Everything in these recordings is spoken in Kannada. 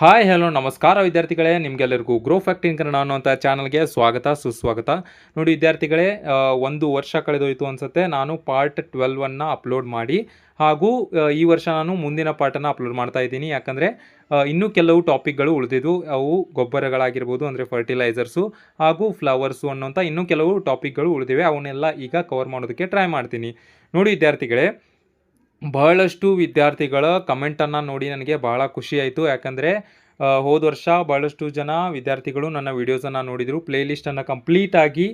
ಹಾಯ್ ಹಲೋ ನಮಸ್ಕಾರ ವಿದ್ಯಾರ್ಥಿಗಳೇ, ನಿಮಗೆಲ್ಲರಿಗೂ ಗ್ರೋ ಫ್ಯಾಕ್ಟ್ ಕನ್ನಡ ಅನ್ನುವಂಥ ಚಾನಲ್ಗೆ ಸ್ವಾಗತ ಸುಸ್ವಾಗತ. ನೋಡಿ ವಿದ್ಯಾರ್ಥಿಗಳೇ, ಒಂದು ವರ್ಷ ಕಳೆದೋಯ್ತು ಅನಿಸುತ್ತೆ ನಾನು ಪಾರ್ಟ್ 12 ಅಪ್ಲೋಡ್ ಮಾಡಿ. ಹಾಗೂ ಈ ವರ್ಷ ನಾನು ಮುಂದಿನ ಪಾರ್ಟನ್ನು ಅಪ್ಲೋಡ್ ಮಾಡ್ತಾ ಇದ್ದೀನಿ. ಯಾಕಂದರೆ ಇನ್ನೂ ಕೆಲವು ಟಾಪಿಕ್ಗಳು ಉಳಿದಿದ್ದು, ಅವು ಗೊಬ್ಬರಗಳಾಗಿರ್ಬೋದು, ಅಂದರೆ ಫರ್ಟಿಲೈಸರ್ಸು ಹಾಗೂ ಫ್ಲವರ್ಸು ಅನ್ನೋಂಥ ಇನ್ನೂ ಕೆಲವು ಟಾಪಿಕ್ಗಳು ಉಳಿದಿವೆ. ಅವನ್ನೆಲ್ಲ ಈಗ ಕವರ್ ಮಾಡೋದಕ್ಕೆ ಟ್ರೈ ಮಾಡ್ತೀನಿ. ನೋಡಿ ವಿದ್ಯಾರ್ಥಿಗಳೇ, ಬಹಳಷ್ಟು ವಿದ್ಯಾರ್ಥಿಗಳ ಕಮೆಂಟನ್ನು ನೋಡಿ ನನಗೆ ಬಹಳ ಖುಷಿ ಆಯಿತು. ಯಾಕಂದರೆ ಹೋದ ವರ್ಷ ಭಾಳಷ್ಟು ಜನ ವಿದ್ಯಾರ್ಥಿಗಳು ನನ್ನ ವೀಡಿಯೋಸನ್ನು ನೋಡಿದರು, ಪ್ಲೇಲಿಸ್ಟನ್ನು ಕಂಪ್ಲೀಟಾಗಿ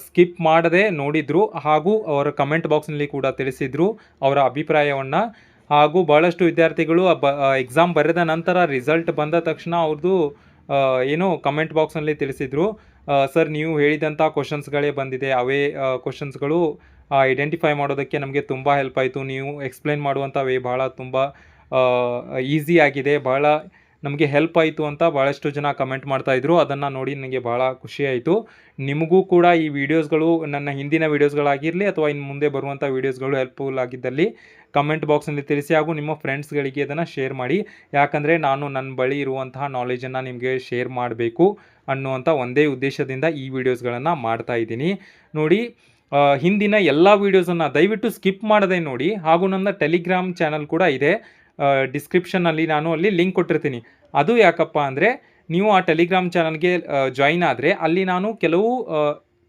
ಸ್ಕಿಪ್ ಮಾಡದೆ ನೋಡಿದರು. ಹಾಗೂ ಅವರ ಕಮೆಂಟ್ ಬಾಕ್ಸ್ನಲ್ಲಿ ಕೂಡ ತಿಳಿಸಿದರು ಅವರ ಅಭಿಪ್ರಾಯವನ್ನು. ಹಾಗೂ ಭಾಳಷ್ಟು ವಿದ್ಯಾರ್ಥಿಗಳು ಎಕ್ಸಾಮ್ ಬರೆದ ನಂತರ ರಿಸಲ್ಟ್ ಬಂದ ತಕ್ಷಣ ಅವ್ರದ್ದು ಏನೋ ಕಮೆಂಟ್ ಬಾಕ್ಸ್ನಲ್ಲಿ ತಿಳಿಸಿದರು, ಸರ್ ನೀವು ಹೇಳಿದಂಥ ಕ್ವಶನ್ಸ್ಗಳೇ ಬಂದಿದೆ, ಅವೇ ಕ್ವಶನ್ಸ್ಗಳು ಐಡೆಂಟಿಫೈ ಮಾಡೋದಕ್ಕೆ ನಮಗೆ ತುಂಬ ಹೆಲ್ಪ್ ಆಯಿತು. ನೀವು ಎಕ್ಸ್ಪ್ಲೈನ್ ಮಾಡುವಂಥ ವೇ ಭಾಳ ತುಂಬ ಈಸಿ ಆಗಿದೆ, ಭಾಳ ನಮಗೆ ಹೆಲ್ಪ್ ಆಯಿತು ಅಂತ ಭಾಳಷ್ಟು ಜನ ಕಮೆಂಟ್ ಮಾಡ್ತಾಯಿದ್ರು. ಅದನ್ನು ನೋಡಿ ನನಗೆ ಭಾಳ ಖುಷಿಯಾಯಿತು. ನಿಮಗೂ ಕೂಡ ಈ ವಿಡಿಯೋಸ್ಗಳು, ನನ್ನ ಹಿಂದಿನ ವೀಡಿಯೋಸ್ಗಳಾಗಿರಲಿ ಅಥವಾ ಇನ್ನು ಮುಂದೆ ಬರುವಂಥ ವೀಡಿಯೋಸ್ಗಳು ಹೆಲ್ಪ್ಫುಲ್ ಆಗಿದ್ದಲ್ಲಿ ಕಮೆಂಟ್ ಬಾಕ್ಸ್ನಲ್ಲಿ ತಿಳಿಸಿ. ಹಾಗೂ ನಿಮ್ಮ ಫ್ರೆಂಡ್ಸ್ಗಳಿಗೆ ಅದನ್ನು ಶೇರ್ ಮಾಡಿ. ಯಾಕಂದರೆ ನಾನು ನನ್ನ ಬಳಿ ಇರುವಂತಹ ನಾಲೆಜನ್ನು ನಿಮಗೆ ಶೇರ್ ಮಾಡಬೇಕು ಅನ್ನುವಂಥ ಒಂದೇ ಉದ್ದೇಶದಿಂದ ಈ ವಿಡಿಯೋಸ್ಗಳನ್ನು ಮಾಡ್ತಾಯಿದ್ದೀನಿ. ನೋಡಿ, ಹಿಂದಿನ ಎಲ್ಲ ವೀಡಿಯೋಸನ್ನು ದಯವಿಟ್ಟು ಸ್ಕಿಪ್ ಮಾಡದೆ ನೋಡಿ. ಹಾಗೂ ನನ್ನ ಟೆಲಿಗ್ರಾಮ್ ಚಾನಲ್ ಕೂಡ ಇದೆ, ಡಿಸ್ಕ್ರಿಪ್ಷನ್ನಲ್ಲಿ ನಾನು ಅಲ್ಲಿ ಲಿಂಕ್ ಕೊಟ್ಟಿರ್ತೀನಿ. ಅದು ಯಾಕಪ್ಪ ಅಂದರೆ, ನೀವು ಆ ಟೆಲಿಗ್ರಾಮ್ ಚಾನಲ್ಗೆ ಜಾಯಿನ್ ಆದರೆ ಅಲ್ಲಿ ನಾನು ಕೆಲವು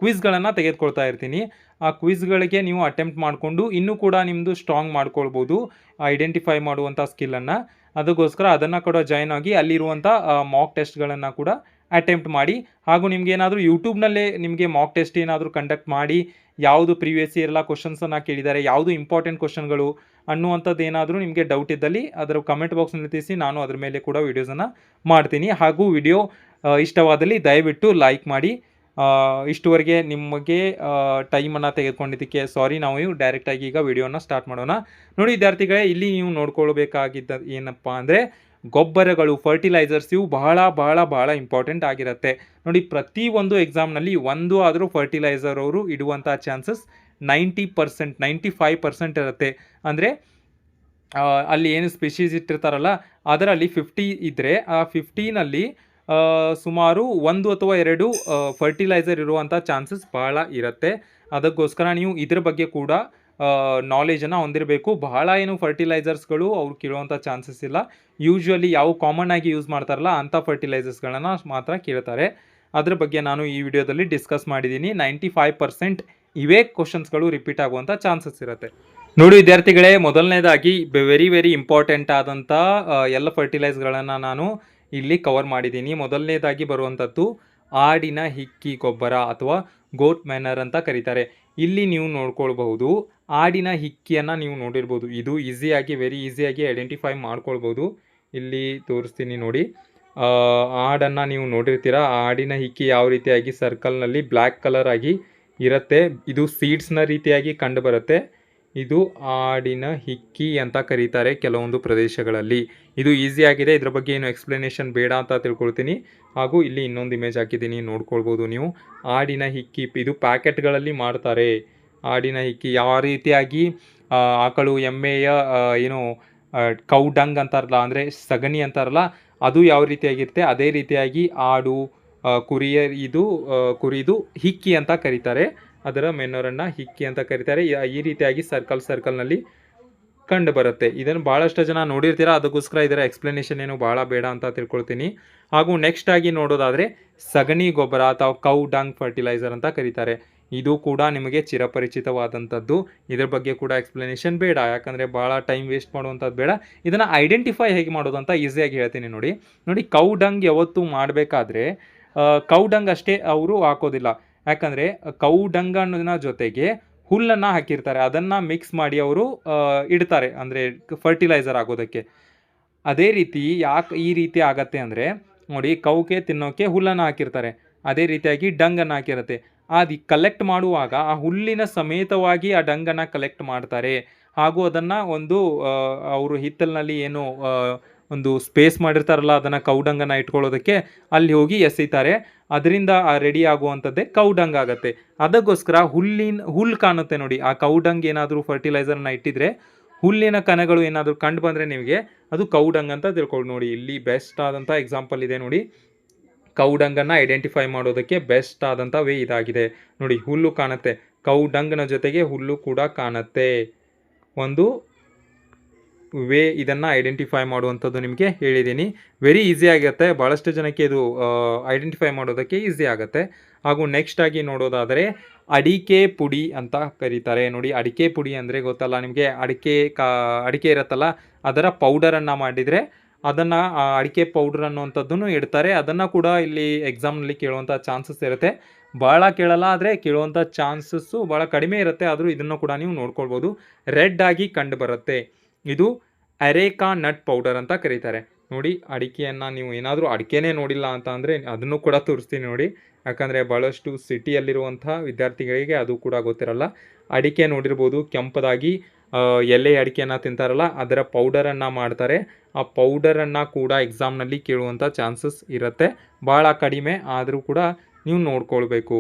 ಕ್ವಿಜ್ಗಳನ್ನು ತೆಗೆದುಕೊಳ್ತಾ ಇರ್ತೀನಿ. ಆ ಕ್ವಿಜ್ಗಳಿಗೆ ನೀವು ಅಟೆಂಪ್ಟ್ ಮಾಡಿಕೊಂಡು ಇನ್ನೂ ಕೂಡ ನಿಮ್ಮದು ಸ್ಟ್ರಾಂಗ್ ಮಾಡ್ಕೊಳ್ಬೋದು ಐಡೆಂಟಿಫೈ ಮಾಡುವಂಥ ಸ್ಕಿಲ್ಲನ್ನು. ಅದಕ್ಕೋಸ್ಕರ ಅದನ್ನು ಕೂಡ ಜಾಯಿನ್ ಆಗಿ ಅಲ್ಲಿರುವಂಥ ಮಾಕ್ ಟೆಸ್ಟ್ಗಳನ್ನು ಕೂಡ ಅಟೆಂಪ್ಟ್ ಮಾಡಿ. ಹಾಗೂ ನಿಮಗೇನಾದರೂ ಯೂಟ್ಯೂಬ್ನಲ್ಲೇ ನಿಮಗೆ ಮಾಕ್ ಟೆಸ್ಟ್ ಏನಾದರೂ ಕಂಡಕ್ಟ್ ಮಾಡಿ, ಯಾವುದು ಪ್ರೀವಿಯಸ್ ಇಯರ್ ಎಲ್ಲ ಕ್ವಶನ್ಸನ್ನು ಕೇಳಿದ್ದಾರೆ, ಯಾವುದು ಇಂಪಾರ್ಟೆಂಟ್ ಕ್ವಶನ್ಗಳು ಅನ್ನುವಂಥದ್ದು ಏನಾದರೂ ನಿಮಗೆ ಡೌಟ್ ಇದ್ದಲ್ಲಿ ಅದರ ಕಮೆಂಟ್ ಬಾಕ್ಸ್ನಲ್ಲಿ ತಿಳಿಸಿ, ನಾನು ಅದ್ರ ಮೇಲೆ ಕೂಡ ವೀಡಿಯೋಸನ್ನು ಮಾಡ್ತೀನಿ. ಹಾಗೂ ವಿಡಿಯೋ ಇಷ್ಟವಾದಲ್ಲಿ ದಯವಿಟ್ಟು ಲೈಕ್ ಮಾಡಿ. ಇಷ್ಟುವರೆಗೆ ನಿಮಗೆ ಟೈಮನ್ನು ತೆಗೆದುಕೊಂಡಿದ್ದಕ್ಕೆ ಸಾರಿ. ನಾವು ಡೈರೆಕ್ಟಾಗಿ ಈಗ ವಿಡಿಯೋನ ಸ್ಟಾರ್ಟ್ ಮಾಡೋಣ. ನೋಡಿ ವಿದ್ಯಾರ್ಥಿಗಳೇ, ಇಲ್ಲಿ ನೀವು ನೋಡ್ಕೊಳ್ಬೇಕಾಗಿದ್ದ ಏನಪ್ಪ ಅಂದರೆ, ಗೊಬ್ಬರಗಳು, ಫರ್ಟಿಲೈಸರ್ಸ್ ಇವು ಬಹಳ ಬಹಳ ಬಹಳ ಇಂಪಾರ್ಟೆಂಟ್ ಆಗಿರುತ್ತೆ. ನೋಡಿ, ಪ್ರತಿಯೊಂದು ಎಕ್ಸಾಮ್ನಲ್ಲಿ ಒಂದು ಆದರೂ ಫರ್ಟಿಲೈಸರ್ ಅವರು ಇಡುವಂಥ ಚಾನ್ಸಸ್ 90%, 95% ಇರುತ್ತೆ. ಅಂದರೆ ಅಲ್ಲಿ ಏನು ಸ್ಪೆಷೀಸ್ ಇಟ್ಟಿರ್ತಾರಲ್ಲ ಅದರಲ್ಲಿ 50 ಇದ್ದರೆ ಆ 50ನಲ್ಲಿ ಸುಮಾರು 1 ಅಥವಾ 2 ಫರ್ಟಿಲೈಸರ್ ಇರುವಂಥ ಚಾನ್ಸಸ್ ಭಾಳ ಇರುತ್ತೆ. ಅದಕ್ಕೋಸ್ಕರ ನೀವು ಇದ್ರ ಬಗ್ಗೆ ಕೂಡ ನಾಲೆಜನ್ನು ಹೊಂದಿರಬೇಕು. ಬಹಳ ಏನು ಫರ್ಟಿಲೈಸರ್ಸ್ಗಳು ಅವ್ರು ಕೇಳುವಂಥ ಚಾನ್ಸಸ್ ಇಲ್ಲ. ಯೂಶ್ವಲಿ ಯಾವ ಕಾಮನ್ ಆಗಿ ಯೂಸ್ ಮಾಡ್ತಾರಲ್ಲ ಅಂಥ ಫರ್ಟಿಲೈಸರ್ಸ್ಗಳನ್ನು ಮಾತ್ರ ಕೇಳ್ತಾರೆ. ಅದ್ರ ಬಗ್ಗೆ ನಾನು ಈ ವಿಡಿಯೋದಲ್ಲಿ ಡಿಸ್ಕಸ್ ಮಾಡಿದ್ದೀನಿ. 95% ಇವೇ ಕ್ವಶನ್ಸ್ಗಳು ರಿಪೀಟ್ ಆಗುವಂಥ ಚಾನ್ಸಸ್ ಇರುತ್ತೆ. ನೋಡಿ ವಿದ್ಯಾರ್ಥಿಗಳೇ, ಮೊದಲನೇದಾಗಿ ವೆರಿ ಇಂಪಾರ್ಟೆಂಟ್ ಆದಂಥ ಎಲ್ಲ ಫರ್ಟಿಲೈಸರ್ಗಳನ್ನು ನಾನು ಇಲ್ಲಿ ಕವರ್ ಮಾಡಿದ್ದೀನಿ. ಮೊದಲನೇದಾಗಿ ಬರುವಂಥದ್ದು ಆಡಿನ ಹಿಕ್ಕಿ ಗೊಬ್ಬರ ಅಥವಾ ಗೋಟ್ ಮ್ಯಾನರ್ ಅಂತ ಕರೀತಾರೆ. ಇಲ್ಲಿ ನೀವು ನೋಡ್ಕೊಳ್ಬಹುದು, ಆಡಿನ ಹಿಕ್ಕಿಯನ್ನು ನೀವು ನೋಡಿರ್ಬೋದು. ಇದು ವೆರಿ ಈಸಿಯಾಗಿ ಐಡೆಂಟಿಫೈ ಮಾಡ್ಕೊಳ್ಬೋದು. ಇಲ್ಲಿ ತೋರಿಸ್ತೀನಿ ನೋಡಿ. ಆಡನ್ನು ನೀವು ನೋಡಿರ್ತೀರ. ಆಡಿನ ಹಿಕ್ಕಿ ಯಾವ ರೀತಿಯಾಗಿ ಸರ್ಕಲ್ನಲ್ಲಿ ಬ್ಲ್ಯಾಕ್ ಕಲರ್ ಆಗಿ ಇರುತ್ತೆ. ಇದು ಸೀಡ್ಸ್ನ ರೀತಿಯಾಗಿ ಕಂಡು ಬರುತ್ತೆ. ಇದು ಆಡಿನ ಹಿಕ್ಕಿ ಅಂತ ಕರೀತಾರೆ ಕೆಲವೊಂದು ಪ್ರದೇಶಗಳಲ್ಲಿ. ಇದು ಈಸಿಯಾಗಿದೆ, ಇದರ ಬಗ್ಗೆ ಏನು ಎಕ್ಸ್ಪ್ಲನೇಷನ್ ಬೇಡ ಅಂತ ತಿಳ್ಕೊಳ್ತೀನಿ. ಹಾಗೂ ಇಲ್ಲಿ ಇನ್ನೊಂದು ಇಮೇಜ್ ಹಾಕಿದ್ದೀನಿ, ನೋಡ್ಕೊಳ್ಬೋದು ನೀವು. ಆಡಿನ ಹಿಕ್ಕಿ ಇದು ಪ್ಯಾಕೆಟ್ಗಳಲ್ಲಿ ಮಾಡ್ತಾರೆ. ಆಡಿನ ಹಿಕ್ಕಿ ಯಾವ ರೀತಿಯಾಗಿ ಆಕಳು ಎಮ್ಮೆಯ ಏನು ಕೌ ಡಂಗ್ ಅಂತಾರಲ್ಲ, ಅಂದರೆ ಸಗಣಿ ಅಂತಾರಲ್ಲ, ಅದು ಯಾವ ರೀತಿಯಾಗಿರುತ್ತೆ ಅದೇ ರೀತಿಯಾಗಿ ಆಡು ಕುರಿದು ಹಿಕ್ಕಿ ಅಂತ ಕರೀತಾರೆ. ಅದರ ಮೆನ್ನೋರನ್ನು ಹಿಕ್ಕಿ ಅಂತ ಕರೀತಾರೆ. ಈ ರೀತಿಯಾಗಿ ಸರ್ಕಲ್ನಲ್ಲಿ ಕಂಡು ಬರುತ್ತೆ. ಇದನ್ನು ಭಾಳಷ್ಟು ಜನ ನೋಡಿರ್ತೀರ, ಅದಕ್ಕೋಸ್ಕರ ಇದರ ಎಕ್ಸ್ಪ್ಲನೇಷನ್ ಏನು ಭಾಳ ಬೇಡ ಅಂತ ತಿಳ್ಕೊಳ್ತೀನಿ. ಹಾಗೂ ನೆಕ್ಸ್ಟ್ ಆಗಿ ನೋಡೋದಾದರೆ ಸಗಣಿ ಗೊಬ್ಬರ ಅಥವಾ ಕೌ ಡಂಗ್ ಫರ್ಟಿಲೈಸರ್ ಅಂತ ಕರೀತಾರೆ. ಇದು ಕೂಡ ನಿಮಗೆ ಚಿರಪರಿಚಿತವಾದಂಥದ್ದು. ಇದ್ರ ಬಗ್ಗೆ ಕೂಡ ಎಕ್ಸ್ಪ್ಲನೇಷನ್ ಬೇಡ, ಯಾಕಂದರೆ ಭಾಳ ಟೈಮ್ ವೇಸ್ಟ್ ಮಾಡುವಂಥದ್ದು ಬೇಡ. ಇದನ್ನು ಐಡೆಂಟಿಫೈ ಹೇಗೆ ಮಾಡೋದು ಅಂತ ಈಸಿಯಾಗಿ ಹೇಳ್ತೀನಿ ನೋಡಿ. ಕೌ ಡಂಗ್ ಯಾವತ್ತು ಮಾಡಬೇಕಾದ್ರೆ ಕೌ ಡಂಗ್ ಅಷ್ಟೇ ಅವರು ಹಾಕೋದಿಲ್ಲ. ಯಾಕಂದರೆ ಕೌ ಡಂಗ್ ಅನ್ನೋದನ್ನ ಜೊತೆಗೆ ಹುಲ್ಲನ್ನು ಹಾಕಿರ್ತಾರೆ, ಅದನ್ನು ಮಿಕ್ಸ್ ಮಾಡಿ ಅವರು ಇಡ್ತಾರೆ, ಅಂದರೆ ಫರ್ಟಿಲೈಸರ್ ಆಗೋದಕ್ಕೆ. ಅದೇ ರೀತಿ ಯಾಕೆ ಈ ರೀತಿ ಆಗತ್ತೆ ಅಂದರೆ, ನೋಡಿ, ಕೌಗೆ ತಿನ್ನೋಕ್ಕೆ ಹುಲ್ಲನ್ನು ಹಾಕಿರ್ತಾರೆ, ಅದೇ ರೀತಿಯಾಗಿ ಡಂಗನ್ನು ಹಾಕಿರುತ್ತೆ. ಅದು ಕಲೆಕ್ಟ್ ಮಾಡುವಾಗ ಆ ಹುಲ್ಲಿನ ಸಮೇತವಾಗಿ ಆ ಡಂಗನ್ನು ಕಲೆಕ್ಟ್ ಮಾಡ್ತಾರೆ. ಹಾಗೂ ಅದನ್ನು ಒಂದು ಅವರು ಹಿತ್ತಲಿನಲ್ಲಿ ಏನು ಒಂದು ಸ್ಪೇಸ್ ಮಾಡಿರ್ತಾರಲ್ಲ, ಅದನ್ನು ಕೌಡಂಗನ್ನು ಇಟ್ಕೊಳ್ಳೋದಕ್ಕೆ ಅಲ್ಲಿ ಹೋಗಿ ಎಸೀತಾರೆ. ಅದರಿಂದ ರೆಡಿ ಆಗುವಂಥದ್ದೇ ಕೌಡಂಗ್ ಆಗುತ್ತೆ. ಅದಕ್ಕೋಸ್ಕರ ಹುಲ್ಲು ಕಾಣುತ್ತೆ ನೋಡಿ, ಆ ಕೌಡಂಗ್ ಏನಾದರೂ ಫರ್ಟಿಲೈಸರ್ನ ಇಟ್ಟಿದ್ರೆ ಹುಲ್ಲಿನ ಕಣಗಳು ಏನಾದರೂ ಕಂಡು ಬಂದರೆ ನಿಮಗೆ ಅದು ಕೌಡಂಗ್ ಅಂತ ತಿಳ್ಕೊಳ್ಳಿ. ನೋಡಿ ಇಲ್ಲಿ ಬೆಸ್ಟ್ ಆದಂಥ ಎಕ್ಸಾಂಪಲ್ ಇದೆ ನೋಡಿ, ಕೌಡಂಗನ್ನು ಐಡೆಂಟಿಫೈ ಮಾಡೋದಕ್ಕೆ ಬೆಸ್ಟ್ ಆದಂಥ ವೇ ಇದಾಗಿದೆ ನೋಡಿ. ಹುಲ್ಲು ಕಾಣುತ್ತೆ, ಕೌಡಂಗ್ನ ಜೊತೆಗೆ ಹುಲ್ಲು ಕೂಡ ಕಾಣುತ್ತೆ. ಒಂದು ವೇ ಇದನ್ನು ಐಡೆಂಟಿಫೈ ಮಾಡುವಂಥದ್ದು ನಿಮಗೆ ಹೇಳಿದ್ದೀನಿ. ವೆರಿ ಈಸಿ ಆಗುತ್ತೆ, ಭಾಳಷ್ಟು ಜನಕ್ಕೆ ಇದು ಐಡೆಂಟಿಫೈ ಮಾಡೋದಕ್ಕೆ ಈಸಿ ಆಗುತ್ತೆ. ಹಾಗೂ ನೆಕ್ಸ್ಟ್ ಆಗಿ ನೋಡೋದಾದರೆ ಅಡಿಕೆ ಪುಡಿ ಅಂತ ಕರೀತಾರೆ ನೋಡಿ. ಅಡಿಕೆ ಪುಡಿ ಅಂದರೆ ಗೊತ್ತಲ್ಲ ನಿಮಗೆ, ಅಡಿಕೆ ಇರುತ್ತಲ್ಲ ಅದರ ಪೌಡರನ್ನು ಮಾಡಿದರೆ ಅದನ್ನು ಅಡಿಕೆ ಪೌಡರ್ ಅನ್ನುವಂಥದ್ದನ್ನು ಇಡ್ತಾರೆ. ಅದನ್ನು ಕೂಡ ಇಲ್ಲಿ ಎಕ್ಸಾಮ್ನಲ್ಲಿ ಕೇಳುವಂಥ ಚಾನ್ಸಸ್ ಇರುತ್ತೆ. ಭಾಳ ಕೇಳಲ್ಲ, ಆದರೆ ಕೇಳುವಂಥ ಚಾನ್ಸಸ್ಸು ಭಾಳ ಕಡಿಮೆ ಇರುತ್ತೆ. ಆದರೂ ಇದನ್ನು ಕೂಡ ನೀವು ನೋಡ್ಕೊಳ್ಬೋದು. ರೆಡ್ ಆಗಿ ಕಂಡು ಬರುತ್ತೆ. ಇದು ಅರೇಕಾ ನಟ್ ಪೌಡರ್ ಅಂತ ಕರೀತಾರೆ ನೋಡಿ. ಅಡಿಕೆಯನ್ನು ನೀವು ಏನಾದರೂ ಅಡಿಕೆನೇ ನೋಡಿಲ್ಲ ಅಂತ ಅಂದರೆ ಅದನ್ನು ಕೂಡ ತೋರಿಸ್ತೀನಿ ನೋಡಿ. ಯಾಕಂದರೆ ಭಾಳಷ್ಟು ಸಿಟಿಯಲ್ಲಿರುವಂಥ ವಿದ್ಯಾರ್ಥಿಗಳಿಗೆ ಅದು ಕೂಡ ಗೊತ್ತಿರಲ್ಲ. ಅಡಿಕೆ ನೋಡಿರ್ಬೋದು, ಕೆಂಪದಾಗಿ ಎಲೆ ಅಡಿಕೆಯನ್ನು ತಿಂತಾರಲ್ಲ ಅದರ ಪೌಡರನ್ನು ಮಾಡ್ತಾರೆ. ಆ ಪೌಡರನ್ನು ಕೂಡ ಎಕ್ಸಾಮ್ನಲ್ಲಿ ಕೇಳುವಂಥ ಚಾನ್ಸಸ್ ಇರುತ್ತೆ, ಭಾಳ ಕಡಿಮೆ, ಆದರೂ ಕೂಡ ನೀವು ನೋಡ್ಕೊಳ್ಬೇಕು.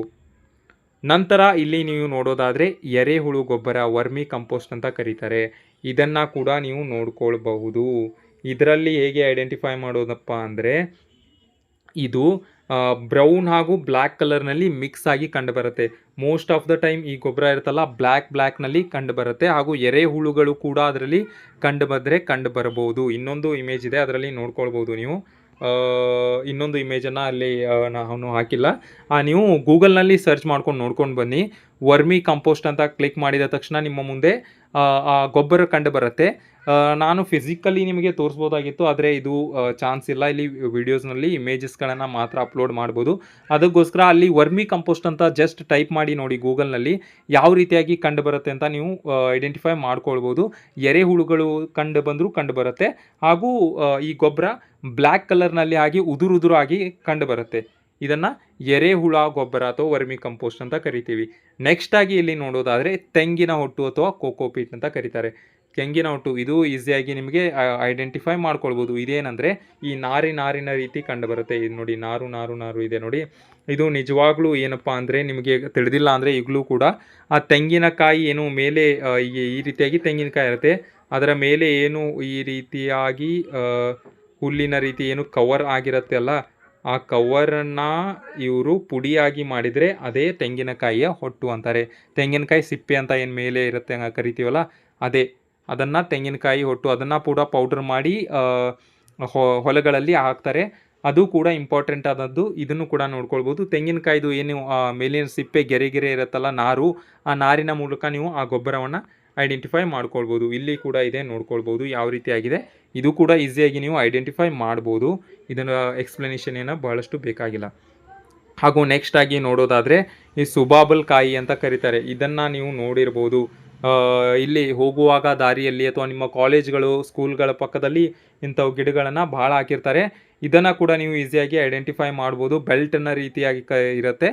ನಂತರ ಇಲ್ಲಿ ನೀವು ನೋಡೋದಾದರೆ ಎರೆಹುಳು ಗೊಬ್ಬರ, ವರ್ಮಿ ಕಂಪೋಸ್ಟ್ ಅಂತ ಕರೀತಾರೆ. ಇದನ್ನು ಕೂಡ ನೀವು ನೋಡ್ಕೊಳ್ಬಹುದು. ಇದರಲ್ಲಿ ಹೇಗೆ ಐಡೆಂಟಿಫೈ ಮಾಡೋದಪ್ಪ ಅಂದರೆ ಇದು ಬ್ರೌನ್ ಹಾಗೂ ಬ್ಲ್ಯಾಕ್ ಕಲರ್ನಲ್ಲಿ ಮಿಕ್ಸ್ ಆಗಿ ಕಂಡುಬರುತ್ತೆ. ಮೋಸ್ಟ್ ಆಫ್ ದ ಟೈಮ್ ಈ ಗೊಬ್ಬರ ಇರುತ್ತಲ್ಲ ಬ್ಲ್ಯಾಕ್ನಲ್ಲಿ ಕಂಡುಬರುತ್ತೆ. ಹಾಗೂ ಎರೆಹುಳುಗಳು ಕೂಡ ಅದರಲ್ಲಿ ಕಂಡು ಬರಬಹುದು. ಇನ್ನೊಂದು ಇಮೇಜ್ ಇದೆ, ಅದರಲ್ಲಿ ನೋಡ್ಕೊಳ್ಬೋದು ನೀವು. ಇನ್ನೊಂದು ಇಮೇಜನ್ನು ಅಲ್ಲಿ ನಾನು ಹಾಕಿಲ್ಲ, ನೀವು ಗೂಗಲ್ನಲ್ಲಿ ಸರ್ಚ್ ಮಾಡ್ಕೊಂಡು ನೋಡ್ಕೊಂಡು ಬನ್ನಿ. ವರ್ಮಿ ಕಂಪೋಸ್ಟ್ ಅಂತ ಕ್ಲಿಕ್ ಮಾಡಿದ ತಕ್ಷಣ ನಿಮ್ಮ ಮುಂದೆ ಆ ಗೊಬ್ಬರ ಕಂಡು ಬರುತ್ತೆ. ನಾನು ಫಿಸಿಕಲಿ ನಿಮಗೆ ತೋರಿಸ್ಬೋದಾಗಿತ್ತು, ಆದರೆ ಇದು ಚಾನ್ಸ್ ಇಲ್ಲ. ಇಲ್ಲಿ ವಿಡಿಯೋಸ್ನಲ್ಲಿ ಇಮೇಜಸ್ಗಳನ್ನು ಮಾತ್ರ ಅಪ್ಲೋಡ್ ಮಾಡ್ಬೋದು. ಅದಕ್ಕೋಸ್ಕರ ಅಲ್ಲಿ ವರ್ಮಿ ಕಂಪೋಸ್ಟ್ ಅಂತ ಜಸ್ಟ್ ಟೈಪ್ ಮಾಡಿ ನೋಡಿ ಗೂಗಲ್ನಲ್ಲಿ, ಯಾವ ರೀತಿಯಾಗಿ ಕಂಡು ಬರುತ್ತೆ ಅಂತ ನೀವು ಐಡೆಂಟಿಫೈ ಮಾಡ್ಕೊಳ್ಬೋದು. ಎರೆಹುಳುಗಳು ಕಂಡು ಬರುತ್ತೆ. ಹಾಗೂ ಈ ಗೊಬ್ಬರ ಬ್ಲ್ಯಾಕ್ ಕಲರ್ನಲ್ಲಿ ಆಗಿ ಉದುರಾಗಿ ಕಂಡು ಬರುತ್ತೆ. ಇದನ್ನು ಎರೆಹುಳ ಗೊಬ್ಬರ ಅಥವಾ ವರ್ಮಿ ಕಂಪೋಸ್ಟ್ ಅಂತ ಕರಿತೀವಿ. ನೆಕ್ಸ್ಟ್ ಆಗಿ ಇಲ್ಲಿ ನೋಡೋದಾದರೆ ತೆಂಗಿನ ಹೊಟ್ಟು ಅಥವಾ ಕೋಕೋಪೀಟ್ ಅಂತ ಕರೀತಾರೆ. ತೆಂಗಿನ ಹೊಟ್ಟು ಇದು ಈಸಿಯಾಗಿ ನಿಮಗೆ ಐಡೆಂಟಿಫೈ ಮಾಡ್ಕೊಳ್ಬೋದು. ಇದೇನೆಂದರೆ ಈ ನಾರಿನ ರೀತಿ ಕಂಡು ಬರುತ್ತೆ. ಇದು ನೋಡಿ, ನಾರು ಇದೆ ನೋಡಿ. ಇದು ನಿಜವಾಗ್ಲೂ ಏನಪ್ಪ ಅಂದರೆ ನಿಮಗೆ ತಿಳಿದಿಲ್ಲ ಅಂದರೆ ಈಗಲೂ ಕೂಡ ಆ ತೆಂಗಿನಕಾಯಿ ಏನು ಮೇಲೆ ಈ ರೀತಿಯಾಗಿ ತೆಂಗಿನಕಾಯಿ ಇರುತ್ತೆ, ಅದರ ಮೇಲೆ ಏನು ಈ ರೀತಿಯಾಗಿ ಹುಲ್ಲಿನ ರೀತಿ ಏನು ಕವರ್ ಆಗಿರುತ್ತೆ ಅಲ್ಲ, ಆ ಕವರನ್ನು ಇವರು ಪುಡಿಯಾಗಿ ಮಾಡಿದರೆ ಅದೇ ತೆಂಗಿನಕಾಯಿಯ ಹೊಟ್ಟು ಅಂತಾರೆ. ತೆಂಗಿನಕಾಯಿ ಸಿಪ್ಪೆ ಅಂತ ಏನು ಮೇಲೆ ಇರುತ್ತೆ ಕರಿತೀವಲ್ಲ ಅದೇ, ಅದನ್ನು ತೆಂಗಿನಕಾಯಿ ಹೊಟ್ಟು, ಅದನ್ನು ಕೂಡ ಪೌಡರ್ ಮಾಡಿ ಹೊಲಗಳಲ್ಲಿ ಹಾಕ್ತಾರೆ. ಅದು ಕೂಡ ಇಂಪಾರ್ಟೆಂಟ್ ಆದದ್ದು. ಇದನ್ನು ಕೂಡ ನೋಡ್ಕೊಳ್ಬೋದು. ತೆಂಗಿನಕಾಯಿದು ಏನು ಮೇಲಿನ ಸಿಪ್ಪೆ ಗೆರೆ ಇರುತ್ತಲ್ಲ ನಾರು, ಆ ನಾರಿನ ಮೂಲಕ ನೀವು ಆ ಗೊಬ್ಬರವನ್ನು ಐಡೆಂಟಿಫೈ ಮಾಡ್ಕೊಳ್ಬೋದು. ಇಲ್ಲಿ ಕೂಡ ಇದೆ, ನೋಡ್ಕೊಳ್ಬೋದು ಯಾವ ರೀತಿಯಾಗಿದೆ. ಇದು ಕೂಡ ಈಸಿಯಾಗಿ ನೀವು ಐಡೆಂಟಿಫೈ ಮಾಡ್ಬೋದು. ಇದನ್ನು ಎಕ್ಸ್ಪ್ಲನೇಷನ್ ಏನೋ ಬಹಳಷ್ಟು ಬೇಕಾಗಿಲ್ಲ. ಹಾಗೂ ನೆಕ್ಸ್ಟ್ ಆಗಿ ನೋಡೋದಾದರೆ ಈ ಸುಬಾಬಲ್ ಕಾಯಿ ಅಂತ ಕರೀತಾರೆ. ಇದನ್ನು ನೀವು ನೋಡಿರ್ಬೋದು. ಇಲ್ಲಿ ಹೋಗುವಾಗ ದಾರಿಯಲ್ಲಿ ಅಥವಾ ನಿಮ್ಮ ಕಾಲೇಜ್ಗಳು ಸ್ಕೂಲ್ಗಳ ಪಕ್ಕದಲ್ಲಿ ಇಂಥವು ಗಿಡಗಳನ್ನು ಭಾಳ ಹಾಕಿರ್ತಾರೆ. ಇದನ್ನು ಕೂಡ ನೀವು ಈಸಿಯಾಗಿ ಐಡೆಂಟಿಫೈ ಮಾಡ್ಬೋದು. ಬೆಲ್ಟನ್ನ ರೀತಿಯಾಗಿ ಇರುತ್ತೆ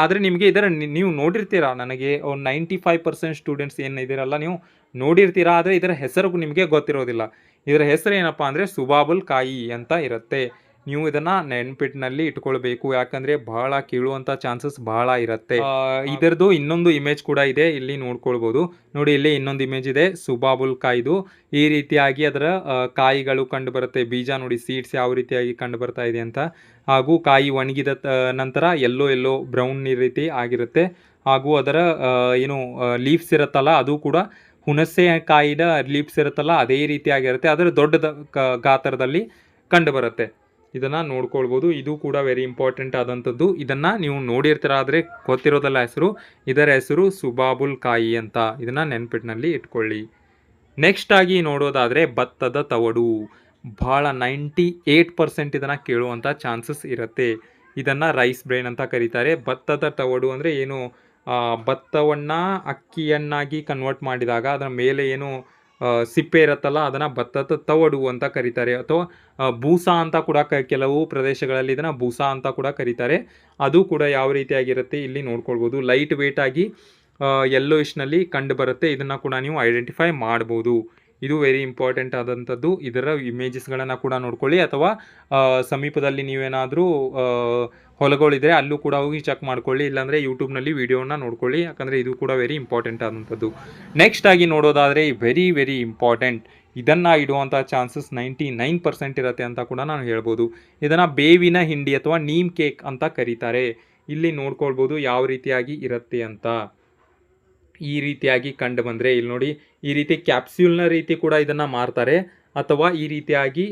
ಆದರೆ ನಿಮಗೆ ನೀವು ನೋಡಿರ್ತೀರಾ. ನನಗೆ ಒಂದು 95% ಸ್ಟೂಡೆಂಟ್ಸ್ ಏನು ಇದ್ದೀರಲ್ಲ ನೀವು ನೋಡಿರ್ತೀರಾ, ಆದರೆ ಇದರ ಹೆಸರು ನಿಮಗೆ ಗೊತ್ತಿರೋದಿಲ್ಲ. ಇದರ ಹೆಸರು ಏನಪ್ಪ ಅಂದರೆ ಸುಬಾಬುಲ್ ಕಾಯಿ ಅಂತ ಇರುತ್ತೆ. ನೀವು ಇದನ್ನು ನೆನ್ಪಿಟ್ಟಿನಲ್ಲಿ ಇಟ್ಕೊಳ್ಬೇಕು, ಯಾಕಂದರೆ ಬಹಳ ಕೇಳುವಂಥ ಚಾನ್ಸಸ್ ಬಹಳ ಇರುತ್ತೆ. ಇದರದ್ದು ಇನ್ನೊಂದು ಇಮೇಜ್ ಕೂಡ ಇದೆ, ಇಲ್ಲಿ ನೋಡ್ಕೊಳ್ಬೋದು. ನೋಡಿ, ಇಲ್ಲಿ ಇನ್ನೊಂದು ಇಮೇಜ್ ಇದೆ ಸುಬಾಬುಲ್ ಕಾಯ್ದು. ಈ ರೀತಿಯಾಗಿ ಅದರ ಕಾಯಿಗಳು ಕಂಡು ಬರುತ್ತೆ. ಬೀಜ ನೋಡಿ, ಸೀಡ್ಸ್ ಯಾವ ರೀತಿಯಾಗಿ ಕಂಡು ಬರ್ತಾ ಇದೆ ಅಂತ. ಹಾಗೂ ಕಾಯಿ ಒಣಗಿದ ನಂತರ ಎಲ್ಲೋ ಬ್ರೌನ್ ರೀತಿ ಆಗಿರುತ್ತೆ. ಹಾಗೂ ಅದರ ಏನು ಲೀವ್ಸ್ ಇರುತ್ತಲ್ಲ ಅದು ಕೂಡ ಹುಣಸೆ ಕಾಯಿದ ಲೀವ್ಸ್ ಇರುತ್ತಲ್ಲ ಅದೇ ರೀತಿಯಾಗಿರುತ್ತೆ, ಅದರ ದೊಡ್ಡ ಗಾತ್ರದಲ್ಲಿ ಕಂಡು ಬರುತ್ತೆ. ಇದನ್ನು ನೋಡ್ಕೊಳ್ಬೋದು. ಇದು ಕೂಡ ವೆರಿ ಇಂಪಾರ್ಟೆಂಟ್ ಆದಂಥದ್ದು. ಇದನ್ನು ನೀವು ನೋಡಿರ್ತೀರ, ಆದರೆ ಗೊತ್ತಿರೋದಲ್ಲ ಹೆಸರು. ಇದರ ಹೆಸರು ಸುಬಾಬುಲ್ ಕಾಯಿ ಅಂತ. ಇದನ್ನು ನೆನ್ಪಿಟ್ಟಿನಲ್ಲಿ ಇಟ್ಕೊಳ್ಳಿ. ನೆಕ್ಸ್ಟ್ ಆಗಿ ನೋಡೋದಾದರೆ ಭತ್ತದ ತವಡು. ಭಾಳ 98% ಇದನ್ನು ಕೇಳುವಂಥ ಚಾನ್ಸಸ್ ಇರುತ್ತೆ. ಇದನ್ನು ರೈಸ್ ಬ್ರೈನ್ ಅಂತ ಕರೀತಾರೆ. ಭತ್ತದ ತವಡು ಅಂದರೆ ಏನು, ಭತ್ತವನ್ನು ಅಕ್ಕಿಯನ್ನಾಗಿ ಕನ್ವರ್ಟ್ ಮಾಡಿದಾಗ ಅದರ ಮೇಲೆ ಏನು ಸಿಪ್ಪೆ ಇರುತ್ತಲ್ಲ ಅದನ್ನು ಭತ್ತದ ತವಡು ಅಂತ ಕರೀತಾರೆ. ಅಥವಾ ಬೂಸ ಅಂತ ಕೂಡ ಕೆಲವು ಪ್ರದೇಶಗಳಲ್ಲಿ ಇದನ್ನು ಬೂಸ ಅಂತ ಕೂಡ ಕರೀತಾರೆ. ಅದು ಕೂಡ ಯಾವ ರೀತಿಯಾಗಿರುತ್ತೆ ಇಲ್ಲಿ ನೋಡ್ಕೊಳ್ಬೋದು. ಲೈಟ್ ವೇಟ್ ಆಗಿ ಯೆಲ್ಲೋಯಿಶ್ನಲ್ಲಿ ಕಂಡು ಬರುತ್ತೆ. ಇದನ್ನು ಕೂಡ ನೀವು ಐಡೆಂಟಿಫೈ ಮಾಡ್ಬೋದು. ಇದು ವೆರಿ ಇಂಪಾರ್ಟೆಂಟ್ ಆದಂಥದ್ದು. ಇದರ ಇಮೇಜಸ್ಗಳನ್ನು ಕೂಡ ನೋಡ್ಕೊಳ್ಳಿ, ಅಥವಾ ಸಮೀಪದಲ್ಲಿ ನೀವೇನಾದರೂ ಹೊಲಗಳಿದ್ರೆ ಅಲ್ಲೂ ಕೂಡ ಹೋಗಿ ಚೆಕ್ ಮಾಡ್ಕೊಳ್ಳಿ, ಇಲ್ಲಾಂದರೆ ಯೂಟ್ಯೂಬ್ನಲ್ಲಿ ವೀಡಿಯೋನ ನೋಡ್ಕೊಳ್ಳಿ, ಯಾಕಂದರೆ ಇದು ಕೂಡ ವೆರಿ ಇಂಪಾರ್ಟೆಂಟ್ ಆದಂಥದ್ದು. ನೆಕ್ಸ್ಟ್ ಆಗಿ ನೋಡೋದಾದರೆ ವೆರಿ ವೆರಿ ಇಂಪಾರ್ಟೆಂಟ್, ಇದನ್ನು ಇಡುವಂಥ ಚಾನ್ಸಸ್ 99% ಇರುತ್ತೆ ಅಂತ ಕೂಡ ನಾನು ಹೇಳ್ಬೋದು. ಇದನ್ನು ಬೇವಿನ ಹಿಂಡಿ ಅಥವಾ ನೀಮ್ ಕೇಕ್ ಅಂತ ಕರೀತಾರೆ. ಇಲ್ಲಿ ನೋಡ್ಕೊಳ್ಬೋದು ಯಾವ ರೀತಿಯಾಗಿ ಇರುತ್ತೆ ಅಂತ. ಈ ರೀತಿಯಾಗಿ ಕಂಡು ಬಂದರೆ ಇಲ್ಲಿ ನೋಡಿ, ಈ ರೀತಿ ಕ್ಯಾಪ್ಸ್ಯೂಲ್ನ ರೀತಿ ಕೂಡ ಇದನ್ನು ಮಾರ್ತಾರೆ, ಅಥವಾ ಈ ರೀತಿಯಾಗಿ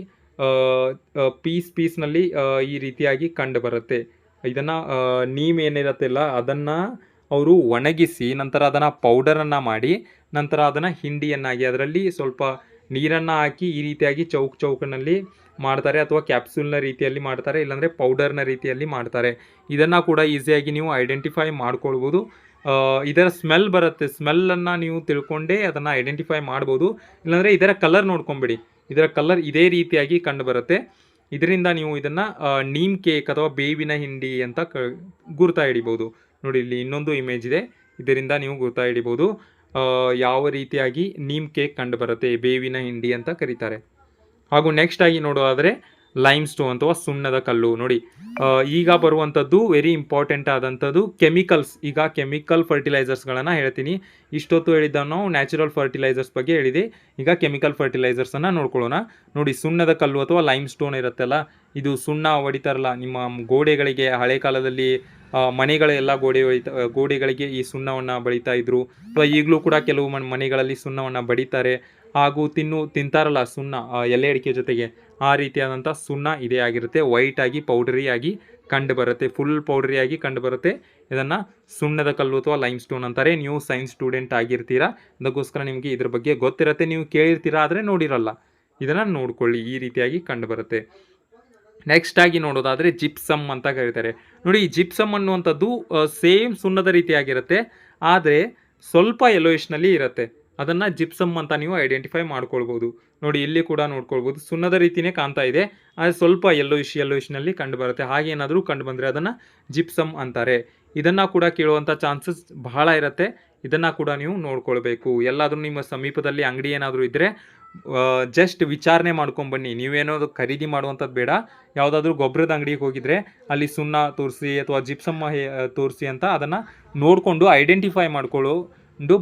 ಪೀಸ್ನಲ್ಲಿ ಈ ರೀತಿಯಾಗಿ ಕಂಡು ಬರುತ್ತೆ. ಇದನ್ನು ನೀಮ್ ಏನಿರತ್ತಿಲ್ಲ ಅದನ್ನು ಅವರು ಒಣಗಿಸಿ ನಂತರ ಅದನ್ನು ಪೌಡರನ್ನು ಮಾಡಿ ನಂತರ ಅದನ್ನು ಹಿಂಡಿಯನ್ನಾಗಿ ಅದರಲ್ಲಿ ಸ್ವಲ್ಪ ನೀರನ್ನು ಹಾಕಿ ಈ ರೀತಿಯಾಗಿ ಚೌಕನಲ್ಲಿ ಮಾಡ್ತಾರೆ, ಅಥವಾ ಕ್ಯಾಪ್ಸೂಲ್ನ ರೀತಿಯಲ್ಲಿ ಮಾಡ್ತಾರೆ, ಇಲ್ಲಾಂದರೆ ಪೌಡರ್ನ ರೀತಿಯಲ್ಲಿ ಮಾಡ್ತಾರೆ. ಇದನ್ನು ಕೂಡ ಈಸಿಯಾಗಿ ನೀವು ಐಡೆಂಟಿಫೈ ಮಾಡ್ಕೊಳ್ಬೋದು. ಇದರ ಸ್ಮೆಲ್ ಬರುತ್ತೆ, ಸ್ಮೆಲ್ಲನ್ನು ನೀವು ತಿಳ್ಕೊಂಡೇ ಅದನ್ನು ಐಡೆಂಟಿಫೈ ಮಾಡ್ಬೋದು. ಇಲ್ಲಾಂದರೆ ಇದರ ಕಲರ್ ನೋಡ್ಕೊಂಬಿಡಿ, ಇದರ ಕಲರ್ ಇದೇ ರೀತಿಯಾಗಿ ಕಂಡು ಬರುತ್ತೆ. ಇದರಿಂದ ನೀವು ಇದನ್ನು ನೀಮ್ ಕೇಕ್ ಅಥವಾ ಬೇವಿನ ಹಿಂಡಿ ಅಂತ ಗುರ್ತಾ ಹಿಡಿಬೋದು. ನೋಡಿ ಇಲ್ಲಿ ಇನ್ನೊಂದು ಇಮೇಜ್ ಇದೆ, ಇದರಿಂದ ನೀವು ಗುರ್ತಾ ಹಿಡಿಬೋದು ಯಾವ ರೀತಿಯಾಗಿ ನೀಮ್ ಕೇಕ್ ಕಂಡು ಬರುತ್ತೆ, ಬೇವಿನ ಹಿಂಡಿ ಅಂತ ಕರೀತಾರೆ. ಹಾಗೂ ನೆಕ್ಸ್ಟ್ ಆಗಿ ನೋಡೋದಾದರೆ ಲೈಮ್ ಸ್ಟೋನ್ ಅಥವಾ ಸುಣ್ಣದ ಕಲ್ಲು. ನೋಡಿ ಈಗ ಬರುವಂಥದ್ದು ವೆರಿ ಇಂಪಾರ್ಟೆಂಟ್ ಆದಂಥದ್ದು ಕೆಮಿಕಲ್ಸ್. ಈಗ ಕೆಮಿಕಲ್ ಫರ್ಟಿಲೈಸರ್ಸ್ಗಳನ್ನು ಹೇಳ್ತೀನಿ. ಇಷ್ಟೊತ್ತು ಹೇಳಿದ್ದ ನಾವು ನ್ಯಾಚುರಲ್ ಫರ್ಟಿಲೈಸರ್ಸ್ ಬಗ್ಗೆ ಹೇಳಿದೆ, ಈಗ ಕೆಮಿಕಲ್ ಫರ್ಟಿಲೈಸರ್ಸನ್ನು ನೋಡ್ಕೊಳ್ಳೋಣ. ನೋಡಿ ಸುಣ್ಣದ ಕಲ್ಲು ಅಥವಾ ಲೈಮ್ ಸ್ಟೋನ್ ಇರುತ್ತಲ್ಲ, ಇದು ಸುಣ್ಣ ಹೊಡಿತಾರಲ್ಲ ನಿಮ್ಮ ಗೋಡೆಗಳಿಗೆ, ಹಳೆ ಕಾಲದಲ್ಲಿ ಮನೆಗಳೆಲ್ಲ ಗೋಡೆಗಳಿಗೆ ಈ ಸುಣ್ಣವನ್ನು ಬಳಿತಾ ಇದ್ರು, ಅಥವಾ ಈಗಲೂ ಕೂಡ ಕೆಲವು ಮನೆಗಳಲ್ಲಿ ಸುಣ್ಣವನ್ನು ಬಡಿತಾರೆ. ಹಾಗೂ ತಿಂತಾರಲ್ಲ ಸುಣ್ಣ ಎಲೆ ಅಡಿಕೆ ಜೊತೆಗೆ, ಆ ರೀತಿಯಾದಂಥ ಸುಣ್ಣ ಇದೇ ಆಗಿರುತ್ತೆ. ವೈಟಾಗಿ ಪೌಡರಿಯಾಗಿ ಕಂಡು ಬರುತ್ತೆ, ಫುಲ್ ಪೌಡರಿಯಾಗಿ ಕಂಡು ಬರುತ್ತೆ. ಇದನ್ನು ಸುಣ್ಣದ ಕಲ್ಲು ಅಥವಾ ಲೈಮ್ ಸ್ಟೋನ್ ಅಂತಾರೆ. ನೀವು ಸೈನ್ಸ್ ಸ್ಟೂಡೆಂಟ್ ಆಗಿರ್ತೀರಾ, ಅದಕ್ಕೋಸ್ಕರ ನಿಮಗೆ ಇದ್ರ ಬಗ್ಗೆ ಗೊತ್ತಿರುತ್ತೆ, ನೀವು ಕೇಳಿರ್ತೀರಾ ಆದರೆ ನೋಡಿರಲ್ಲ. ಇದನ್ನು ನೋಡ್ಕೊಳ್ಳಿ, ಈ ರೀತಿಯಾಗಿ ಕಂಡು ಬರುತ್ತೆ. ನೆಕ್ಸ್ಟ್ ಆಗಿ ನೋಡೋದಾದರೆ ಜಿಪ್ಸಮ್ ಅಂತ ಕರೀತಾರೆ. ನೋಡಿ ಈ ಜಿಪ್ಸಮ್ ಅನ್ನುವಂಥದ್ದು ಸೇಮ್ ಸುಣ್ಣದ ರೀತಿಯಾಗಿರುತ್ತೆ, ಆದರೆ ಸ್ವಲ್ಪ ಯೆಲ್ಲೋಯಿಶ್ನಲ್ಲಿ ಇರುತ್ತೆ. ಅದನ್ನು ಜಿಪ್ಸಮ್ ಅಂತ ನೀವು ಐಡೆಂಟಿಫೈ ಮಾಡ್ಕೊಳ್ಬೋದು. ನೋಡಿ ಇಲ್ಲಿ ಕೂಡ ನೋಡ್ಕೊಳ್ಬೋದು, ಸುಣ್ಣದ ರೀತಿಯೇ ಕಾಣ್ತಾ ಇದೆ, ಆದರೆ ಸ್ವಲ್ಪ ಯೆಲ್ಲೋಯಿಶ್ನಲ್ಲಿ ಕಂಡು ಬರುತ್ತೆ. ಹಾಗೇನಾದರೂ ಕಂಡು ಬಂದರೆ ಅದನ್ನು ಜಿಪ್ಸಮ್ ಅಂತಾರೆ. ಇದನ್ನು ಕೂಡ ಕೇಳುವಂಥ ಚಾನ್ಸಸ್ ಬಹಳ ಇರುತ್ತೆ, ಇದನ್ನು ಕೂಡ ನೀವು ನೋಡ್ಕೊಳ್ಬೇಕು. ಎಲ್ಲಾದರೂ ನಿಮ್ಮ ಸಮೀಪದಲ್ಲಿ ಅಂಗಡಿ ಏನಾದರೂ ಇದ್ದರೆ ಜಸ್ಟ್ ವಿಚಾರಣೆ ಮಾಡ್ಕೊಂಬನ್ನಿ. ನೀವೇನೋ ಖರೀದಿ ಮಾಡುವಂಥದ್ದು ಬೇಡ. ಯಾವುದಾದ್ರೂ ಗೊಬ್ಬರದ ಅಂಗಡಿಗೆ ಹೋಗಿದ್ರೆ ಅಲ್ಲಿ ಸುಣ್ಣ ತೋರಿಸಿ ಅಥವಾ ಜಿಪ್ಸಮ್ ತೋರಿಸಿ ಅಂತ ಅದನ್ನು ನೋಡಿಕೊಂಡು ಐಡೆಂಟಿಫೈ ಮಾಡ್ಕೊಂಡು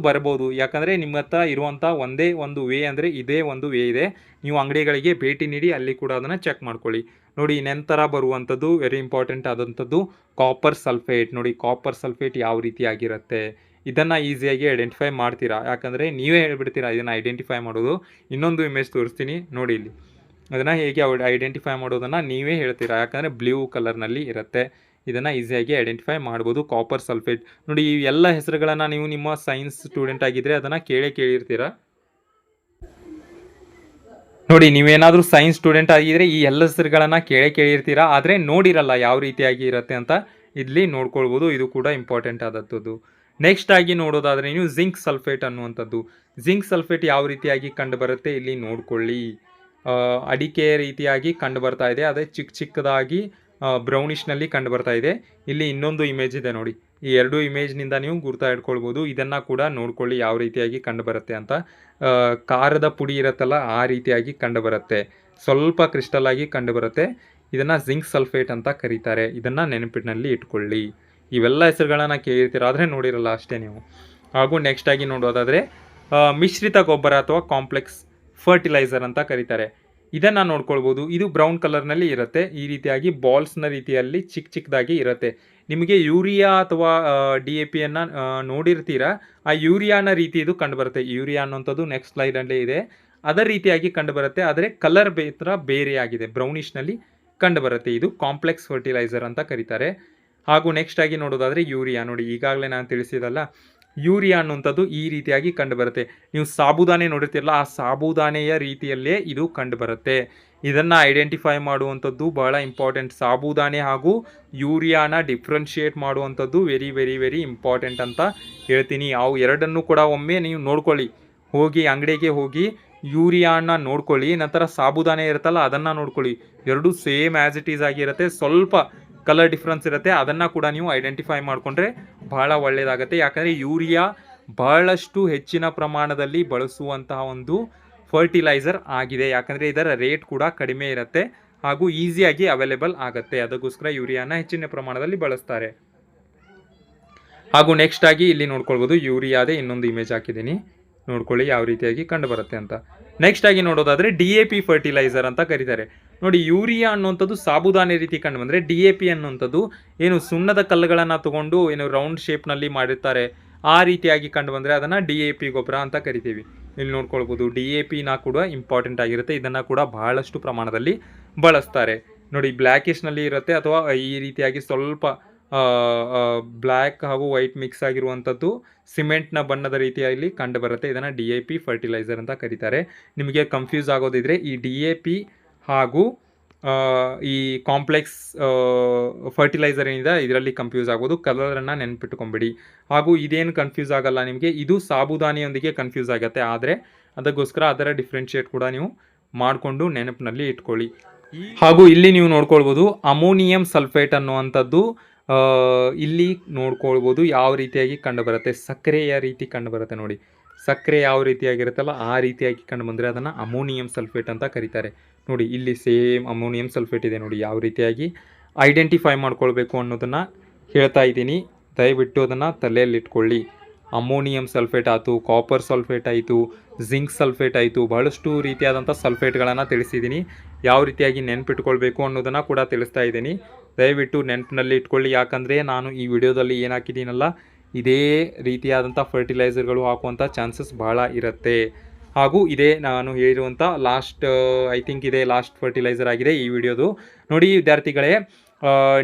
ಬರ್ಬೋದು. ಯಾಕಂದರೆ ನಿಮ್ಮ ಹತ್ರ ಇರುವಂಥ ಒಂದೇ ಒಂದು ವೇ ಅಂದರೆ ಇದೇ ಒಂದು ವೇ ಇದೆ. ನೀವು ಅಂಗಡಿಗಳಿಗೆ ಭೇಟಿ ನೀಡಿ ಅಲ್ಲಿ ಕೂಡ ಅದನ್ನು ಚೆಕ್ ಮಾಡ್ಕೊಳ್ಳಿ. ನೋಡಿ ನಂತರ ಬರುವಂಥದ್ದು ವೆರಿ ಇಂಪಾರ್ಟೆಂಟ್ ಆದಂಥದ್ದು ಕಾಪರ್ ಸಲ್ಫೇಟ್. ನೋಡಿ ಕಾಪರ್ ಸಲ್ಫೇಟ್ ಯಾವ ರೀತಿಯಾಗಿರುತ್ತೆ, ಇದನ್ನು ಈಸಿಯಾಗಿ ಐಡೆಂಟಿಫೈ ಮಾಡ್ತೀರಾ, ಯಾಕಂದರೆ ನೀವೇ ಹೇಳ್ಬಿಡ್ತೀರಾ ಇದನ್ನು ಐಡೆಂಟಿಫೈ ಮಾಡೋದು. ಇನ್ನೊಂದು ಇಮೇಜ್ ತೋರಿಸ್ತೀನಿ ನೋಡಿ, ಇಲ್ಲಿ ಅದನ್ನು ಹೇಗೆ ಐಡೆಂಟಿಫೈ ಮಾಡೋದನ್ನು ನೀವೇ ಹೇಳ್ತೀರಾ, ಯಾಕಂದರೆ ಬ್ಲೂ ಕಲರ್ನಲ್ಲಿ ಇರುತ್ತೆ. ಇದನ್ನು ಈಸಿಯಾಗಿ ಐಡೆಂಟಿಫೈ ಮಾಡ್ಬೋದು, ಕಾಪರ್ ಸಲ್ಫೇಟ್. ನೋಡಿ ಈ ಎಲ್ಲ ಹೆಸರುಗಳನ್ನು ನೀವು ನಿಮ್ಮ ಸೈನ್ಸ್ ಸ್ಟೂಡೆಂಟ್ ಆಗಿದ್ದರೆ ಅದನ್ನು ಕೇಳಿರ್ತೀರಾ. ನೋಡಿ ನೀವೇನಾದರೂ ಸೈನ್ಸ್ ಸ್ಟೂಡೆಂಟ್ ಆಗಿದ್ದರೆ ಈ ಎಲ್ಲ ಹೆಸರುಗಳನ್ನು ಕೇಳಿರ್ತೀರಾ, ಆದರೆ ನೋಡಿರಲ್ಲ ಯಾವ ರೀತಿಯಾಗಿ ಇರುತ್ತೆ ಅಂತ. ಇಲ್ಲಿ ನೋಡ್ಕೊಳ್ಬೋದು, ಇದು ಕೂಡ ಇಂಪಾರ್ಟೆಂಟ್ ಆದದ್ದು. ನೆಕ್ಸ್ಟ್ ಆಗಿ ನೋಡೋದಾದರೆ ನೀವು ಜಿಂಕ್ ಸಲ್ಫೇಟ್ ಅನ್ನುವಂಥದ್ದು. ಜಿಂಕ್ ಸಲ್ಫೇಟ್ ಯಾವ ರೀತಿಯಾಗಿ ಕಂಡು ಬರುತ್ತೆ ಇಲ್ಲಿ ನೋಡ್ಕೊಳ್ಳಿ. ಅಡಿಕೆ ರೀತಿಯಾಗಿ ಕಂಡು ಬರ್ತಾ ಇದೆ, ಅದೇ ಚಿಕ್ಕದಾಗಿ ಬ್ರೌನಿಷ್ನಲ್ಲಿ ಕಂಡು ಬರ್ತಾ ಇದೆ. ಇಲ್ಲಿ ಇನ್ನೊಂದು ಇಮೇಜ್ ಇದೆ ನೋಡಿ, ಈ ಎರಡು ಇಮೇಜ್ನಿಂದ ನೀವು ಗುರ್ತಾ ಇಟ್ಕೊಳ್ಬೋದು. ಇದನ್ನು ಕೂಡ ನೋಡ್ಕೊಳ್ಳಿ ಯಾವ ರೀತಿಯಾಗಿ ಕಂಡು ಬರುತ್ತೆ ಅಂತ. ಖಾರದ ಪುಡಿ ಇರುತ್ತಲ್ಲ ಆ ರೀತಿಯಾಗಿ ಕಂಡು ಬರುತ್ತೆ, ಸ್ವಲ್ಪ ಕ್ರಿಸ್ಟಲ್ ಆಗಿ ಕಂಡು ಬರುತ್ತೆ. ಇದನ್ನು ಜಿಂಕ್ ಸಲ್ಫೇಟ್ ಅಂತ ಕರೀತಾರೆ. ಇದನ್ನು ನೆನಪಿನಲ್ಲಿ ಇಟ್ಕೊಳ್ಳಿ. ಇವೆಲ್ಲ ಹೆಸರುಗಳನ್ನು ಕೇಳಿರ್ತೀರ, ಆದರೆ ನೋಡಿರಲ್ಲ ಅಷ್ಟೇ ನೀವು. ಹಾಗೂ ನೆಕ್ಸ್ಟ್ ಆಗಿ ನೋಡೋದಾದರೆ ಮಿಶ್ರಿತ ಗೊಬ್ಬರ ಅಥವಾ ಕಾಂಪ್ಲೆಕ್ಸ್ ಫರ್ಟಿಲೈಸರ್ ಅಂತ ಕರೀತಾರೆ. ಇದನ್ನು ನೋಡ್ಕೊಳ್ಬೋದು. ಇದು ಬ್ರೌನ್ ಕಲರ್ನಲ್ಲಿ ಇರುತ್ತೆ, ಈ ರೀತಿಯಾಗಿ ಬಾಲ್ಸ್ನ ರೀತಿಯಲ್ಲಿ ಚಿಕ್ಕದಾಗಿ ಇರುತ್ತೆ. ನಿಮಗೆ ಯೂರಿಯಾ ಅಥವಾ DAPಯನ್ನು ನೋಡಿರ್ತೀರಾ, ಆ ಯೂರಿಯಾನ ರೀತಿ ಇದು ಕಂಡುಬರುತ್ತೆ. ಯೂರಿಯಾ ಅನ್ನೋಂಥದ್ದು ನೆಕ್ಸ್ಟ್ ಸ್ಲೈಡಲ್ಲಿ ಇದೆ, ಅದರ ರೀತಿಯಾಗಿ ಕಂಡುಬರುತ್ತೆ, ಆದರೆ ಕಲರ್ ಬೇರೆಯಾಗಿದೆ, ಬ್ರೌನಿಷ್ನಲ್ಲಿ ಕಂಡುಬರುತ್ತೆ. ಇದು ಕಾಂಪ್ಲೆಕ್ಸ್ ಫರ್ಟಿಲೈಸರ್ ಅಂತ ಕರೀತಾರೆ. ಹಾಗೂ ನೆಕ್ಸ್ಟ್ ಆಗಿ ನೋಡೋದಾದರೆ ಯೂರಿಯಾ. ನೋಡಿ ಈಗಾಗಲೇ ನಾನು ತಿಳಿಸಿದಲ್ಲ, ಯೂರಿಯಾ ಅನ್ನುವಂಥದ್ದು ಈ ರೀತಿಯಾಗಿ ಕಂಡುಬರುತ್ತೆ. ನೀವು ಸಾಬುದಾನೆ ನೋಡಿರ್ತಿರಲ್ಲ, ಆ ಸಾಬುದಾನೆಯ ರೀತಿಯಲ್ಲೇ ಇದು ಕಂಡುಬರುತ್ತೆ. ಇದನ್ನು ಐಡೆಂಟಿಫೈ ಮಾಡುವಂಥದ್ದು ಬಹಳ ಇಂಪಾರ್ಟೆಂಟ್. ಸಾಬುದಾನೆ ಹಾಗೂ ಯೂರಿಯಾನ ಡಿಫ್ರೆನ್ಷಿಯೇಟ್ ಮಾಡುವಂಥದ್ದು ವೆರಿ ವೆರಿ ವೆರಿ ಇಂಪಾರ್ಟೆಂಟ್ ಅಂತ ಹೇಳ್ತೀನಿ. ಅವು ಎರಡನ್ನೂ ಕೂಡ ಒಮ್ಮೆ ನೀವು ನೋಡ್ಕೊಳ್ಳಿ, ಹೋಗಿ ಅಂಗಡಿಗೆ ಹೋಗಿ ಯೂರಿಯಾನ ನೋಡ್ಕೊಳ್ಳಿ, ನಂತರ ಸಾಬುದಾನೆ ಇರುತ್ತಲ್ಲ ಅದನ್ನು ನೋಡ್ಕೊಳ್ಳಿ. ಎರಡೂ ಸೇಮ್ ಆ್ಯಸ್ ಇಟ್ ಈಸ್ ಆಗಿರುತ್ತೆ, ಸ್ವಲ್ಪ ಕಲರ್ ಡಿಫ್ರೆನ್ಸ್ ಇರುತ್ತೆ. ಅದನ್ನು ಕೂಡ ನೀವು ಐಡೆಂಟಿಫೈ ಮಾಡಿಕೊಂಡ್ರೆ ಬಹಳ ಒಳ್ಳೆಯದಾಗುತ್ತೆ. ಯಾಕಂದರೆ ಯೂರಿಯಾ ಬಹಳಷ್ಟು ಹೆಚ್ಚಿನ ಪ್ರಮಾಣದಲ್ಲಿ ಬಳಸುವಂತಹ ಒಂದು ಫರ್ಟಿಲೈಸರ್ ಆಗಿದೆ. ಯಾಕಂದರೆ ಇದರ ರೇಟ್ ಕೂಡ ಕಡಿಮೆ ಇರುತ್ತೆ ಹಾಗೂ ಈಸಿಯಾಗಿ ಅವೈಲೇಬಲ್ ಆಗುತ್ತೆ. ಅದಕ್ಕೋಸ್ಕರ ಯೂರಿಯಾನ ಹೆಚ್ಚಿನ ಪ್ರಮಾಣದಲ್ಲಿ ಬಳಸ್ತಾರೆ. ಹಾಗೂ ನೆಕ್ಸ್ಟ್ ಆಗಿ ಇಲ್ಲಿ ನೋಡ್ಕೊಳ್ಬೋದು, ಯೂರಿಯಾದೇ ಇನ್ನೊಂದು ಇಮೇಜ್ ಹಾಕಿದ್ದೀನಿ, ನೋಡ್ಕೊಳ್ಳಿ ಯಾವ ರೀತಿಯಾಗಿ ಕಂಡು ಬರುತ್ತೆ ಅಂತ. ನೆಕ್ಸ್ಟ್ ಆಗಿ ನೋಡೋದಾದರೆ DAP ಫರ್ಟಿಲೈಸರ್ ಅಂತ ಕರೀತಾರೆ. ನೋಡಿ, ಯೂರಿಯಾ ಅನ್ನುವಂಥದ್ದು ಸಾಬುದಾನಿ ರೀತಿ ಕಂಡು ಬಂದರೆ, DAP ಅನ್ನುವಂಥದ್ದು ಏನು ಸುಣ್ಣದ ಕಲ್ಲುಗಳನ್ನು ತಗೊಂಡು ಏನು ರೌಂಡ್ ಶೇಪ್ನಲ್ಲಿ ಮಾಡಿರ್ತಾರೆ, ಆ ರೀತಿಯಾಗಿ ಕಂಡು ಬಂದರೆ ಅದನ್ನು DAP ಗೊಬ್ಬರ ಅಂತ ಕರಿತೀವಿ. ಇಲ್ಲಿ ನೋಡ್ಕೊಳ್ಬೋದು, DAPನ ಕೂಡ ಇಂಪಾರ್ಟೆಂಟ್ ಆಗಿರುತ್ತೆ. ಇದನ್ನು ಕೂಡ ಬಹಳಷ್ಟು ಪ್ರಮಾಣದಲ್ಲಿ ಬಳಸ್ತಾರೆ. ನೋಡಿ, ಬ್ಲ್ಯಾಕಿಶ್ನಲ್ಲಿ ಇರುತ್ತೆ ಅಥವಾ ಈ ರೀತಿಯಾಗಿ ಸ್ವಲ್ಪ ಬ್ಲ್ಯಾಕ್ ಹಾಗೂ ವೈಟ್ ಮಿಕ್ಸ್ ಆಗಿರುವಂಥದ್ದು ಸಿಮೆಂಟ್ನ ಬಣ್ಣದ ರೀತಿಯಲ್ಲಿ ಕಂಡು ಬರುತ್ತೆ. ಇದನ್ನು DAP ಫರ್ಟಿಲೈಸರ್ ಅಂತ ಕರೀತಾರೆ. ನಿಮಗೆ ಕನ್ಫ್ಯೂಸ್ ಆಗೋದಿದ್ರೆ ಈ DAP ಹಾಗೂ ಈ ಕಾಂಪ್ಲೆಕ್ಸ್ ಫರ್ಟಿಲೈಸರ್ ಏನಿದೆ ಇದರಲ್ಲಿ ಕನ್ಫ್ಯೂಸ್ ಆಗೋದು. ಕಲರನ್ನು ನೆನ್ಪಿಟ್ಕೊಂಬಿಡಿ. ಹಾಗೂ ಇದೇನು ಕನ್ಫ್ಯೂಸ್ ಆಗಲ್ಲ ನಿಮಗೆ, ಇದು ಸಾಬುದಾನಿಯೊಂದಿಗೆ ಕನ್ಫ್ಯೂಸ್ ಆಗುತ್ತೆ. ಆದರೆ ಅದಕ್ಕೋಸ್ಕರ ಅದರ ಡಿಫ್ರೆನ್ಷಿಯೇಟ್ ಕೂಡ ನೀವು ಮಾಡಿಕೊಂಡು ನೆನಪಿನಲ್ಲಿ ಇಟ್ಕೊಳ್ಳಿ. ಹಾಗೂ ಇಲ್ಲಿ ನೀವು ನೋಡ್ಕೊಳ್ಬೋದು, ಅಮೋನಿಯಂ ಸಲ್ಫೇಟ್ ಅನ್ನುವಂಥದ್ದು ಇಲ್ಲಿ ನೋಡ್ಕೊಳ್ಬೋದು ಯಾವ ರೀತಿಯಾಗಿ ಕಂಡು ಬರುತ್ತೆ. ಸಕ್ಕರೆಯ ರೀತಿ ಕಂಡು ಬರುತ್ತೆ. ನೋಡಿ, ಸಕ್ಕರೆ ಯಾವ ರೀತಿಯಾಗಿರುತ್ತಲ್ಲ ಆ ರೀತಿಯಾಗಿ ಕಂಡು ಬಂದರೆ ಅದನ್ನು ಅಮೋನಿಯಂ ಸಲ್ಫೇಟ್ ಅಂತ ಕರೀತಾರೆ. ನೋಡಿ, ಇಲ್ಲಿ ಸೇಮ್ ಅಮೋನಿಯಂ ಸಲ್ಫೇಟ್ ಇದೆ. ನೋಡಿ ಯಾವ ರೀತಿಯಾಗಿ ಐಡೆಂಟಿಫೈ ಮಾಡ್ಕೊಳ್ಬೇಕು ಅನ್ನೋದನ್ನು ಹೇಳ್ತಾ ಇದ್ದೀನಿ. ದಯವಿಟ್ಟು ಅದನ್ನು ತಲೆಯಲ್ಲಿಟ್ಕೊಳ್ಳಿ. ಅಮೋನಿಯಂ ಸಲ್ಫೇಟ್ ಆಯಿತು, ಕಾಪರ್ ಸಲ್ಫೇಟ್ ಆಯಿತು, ಜಿಂಕ್ ಸಲ್ಫೇಟ್ ಆಯಿತು, ಬಹಳಷ್ಟು ರೀತಿಯಾದಂಥ ಸಲ್ಫೇಟ್ಗಳನ್ನು ತಿಳಿಸಿದ್ದೀನಿ. ಯಾವ ರೀತಿಯಾಗಿ ನೆನಪಿಟ್ಕೊಳ್ಬೇಕು ಅನ್ನೋದನ್ನು ಕೂಡ ತಿಳಿಸ್ತಾ ಇದ್ದೀನಿ. ದಯವಿಟ್ಟು ನೆನಪಿನಲ್ಲಿ ಇಟ್ಕೊಳ್ಳಿ. ಯಾಕಂದರೆ ನಾನು ಈ ವಿಡಿಯೋದಲ್ಲಿ ಏನು ಹಾಕಿದ್ದೀನಲ್ಲ, ಇದೇ ರೀತಿಯಾದಂಥ ಫರ್ಟಿಲೈಸರ್ಗಳು ಹಾಕುವಂಥ ಚಾನ್ಸಸ್ ಭಾಳ ಇರುತ್ತೆ. ಹಾಗೂ ಇದೇ ನಾನು ಹೇಳಿರುವಂಥ ಐ ಥಿಂಕ್ ಇದೇ ಲಾಸ್ಟ್ ಫರ್ಟಿಲೈಸರ್ ಆಗಿದೆ ಈ ವಿಡಿಯೋದು. ನೋಡಿ ವಿದ್ಯಾರ್ಥಿಗಳೇ,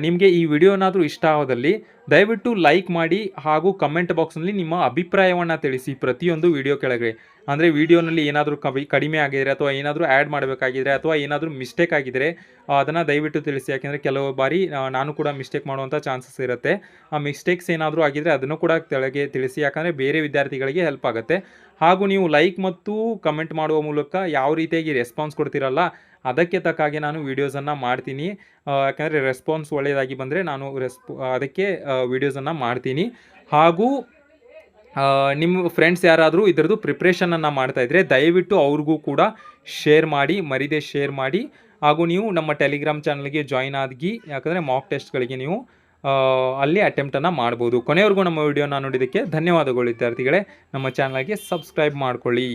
ನಿಮಗೆ ಈ ವಿಡಿಯೋ ಏನಾದರೂ ಇಷ್ಟ ಆಗೋದಲ್ಲಿ ದಯವಿಟ್ಟು ಲೈಕ್ ಮಾಡಿ ಹಾಗೂ ಕಮೆಂಟ್ ಬಾಕ್ಸ್ನಲ್ಲಿ ನಿಮ್ಮ ಅಭಿಪ್ರಾಯವನ್ನು ತಿಳಿಸಿ ಪ್ರತಿಯೊಂದು ವಿಡಿಯೋ ಕೆಳಗೆ. ಅಂದರೆ ವಿಡಿಯೋನಲ್ಲಿ ಏನಾದರೂ ಕಡಿಮೆ ಆಗಿದರೆ ಅಥವಾ ಏನಾದರೂ ಆ್ಯಡ್ ಮಾಡಬೇಕಾಗಿದ್ರೆ ಅಥವಾ ಏನಾದರೂ ಮಿಸ್ಟೇಕ್ ಆಗಿದ್ದರೆ ಅದನ್ನು ದಯವಿಟ್ಟು ತಿಳಿಸಿ. ಯಾಕೆಂದರೆ ಕೆಲವು ಬಾರಿ ನಾನು ಕೂಡ ಮಿಸ್ಟೇಕ್ ಮಾಡುವಂಥ ಚಾನ್ಸಸ್ ಇರುತ್ತೆ. ಆ ಮಿಸ್ಟೇಕ್ಸ್ ಏನಾದರೂ ಆಗಿದ್ದರೆ ಅದನ್ನು ಕೂಡ ಕೆಳಗೆ ತಿಳಿಸಿ. ಯಾಕಂದರೆ ಬೇರೆ ವಿದ್ಯಾರ್ಥಿಗಳಿಗೆ ಹೆಲ್ಪ್ ಆಗುತ್ತೆ. ಹಾಗೂ ನೀವು ಲೈಕ್ ಮತ್ತು ಕಮೆಂಟ್ ಮಾಡುವ ಮೂಲಕ ಯಾವ ರೀತಿಯಾಗಿ ರೆಸ್ಪಾನ್ಸ್ ಕೊಡ್ತೀರಲ್ಲ, ಅದಕ್ಕೆ ತಕ್ಕ ಹಾಗೆ ನಾನು ವೀಡಿಯೋಸನ್ನು ಮಾಡ್ತೀನಿ. ಯಾಕಂದರೆ ರೆಸ್ಪಾನ್ಸ್ ಒಳ್ಳೆಯದಾಗಿ ಬಂದರೆ ನಾನು ಅದಕ್ಕೆ ವೀಡಿಯೋಸನ್ನು ಮಾಡ್ತೀನಿ. ಹಾಗೂ ನಿಮ್ಮ ಫ್ರೆಂಡ್ಸ್ ಯಾರಾದರೂ ಇದರದ್ದು ಪ್ರಿಪ್ರೇಷನನ್ನು ಮಾಡ್ತಾಯಿದ್ರೆ ದಯವಿಟ್ಟು ಅವ್ರಿಗೂ ಕೂಡ ಶೇರ್ ಮಾಡಿ, ಮರಿದೇ ಶೇರ್ ಮಾಡಿ. ಹಾಗೂ ನೀವು ನಮ್ಮ ಟೆಲಿಗ್ರಾಮ್ ಚಾನಲ್ಗೆ ಜಾಯ್ನ್ ಆಗಿ, ಯಾಕಂದರೆ ಮಾಕ್ ಟೆಸ್ಟ್ಗಳಿಗೆ ನೀವು ಅಲ್ಲಿ ಅಟೆಂಪ್ಟನ್ನು ಮಾಡ್ಬೋದು. ಕೊನೆವರೆಗೂ ನಮ್ಮ ವಿಡಿಯೋನ ನೋಡಿದ್ದಕ್ಕೆ ಧನ್ಯವಾದಗಳು ವಿದ್ಯಾರ್ಥಿಗಳೇ. ನಮ್ಮ ಚಾನಲ್ಗೆ ಸಬ್ಸ್ಕ್ರೈಬ್ ಮಾಡ್ಕೊಳ್ಳಿ.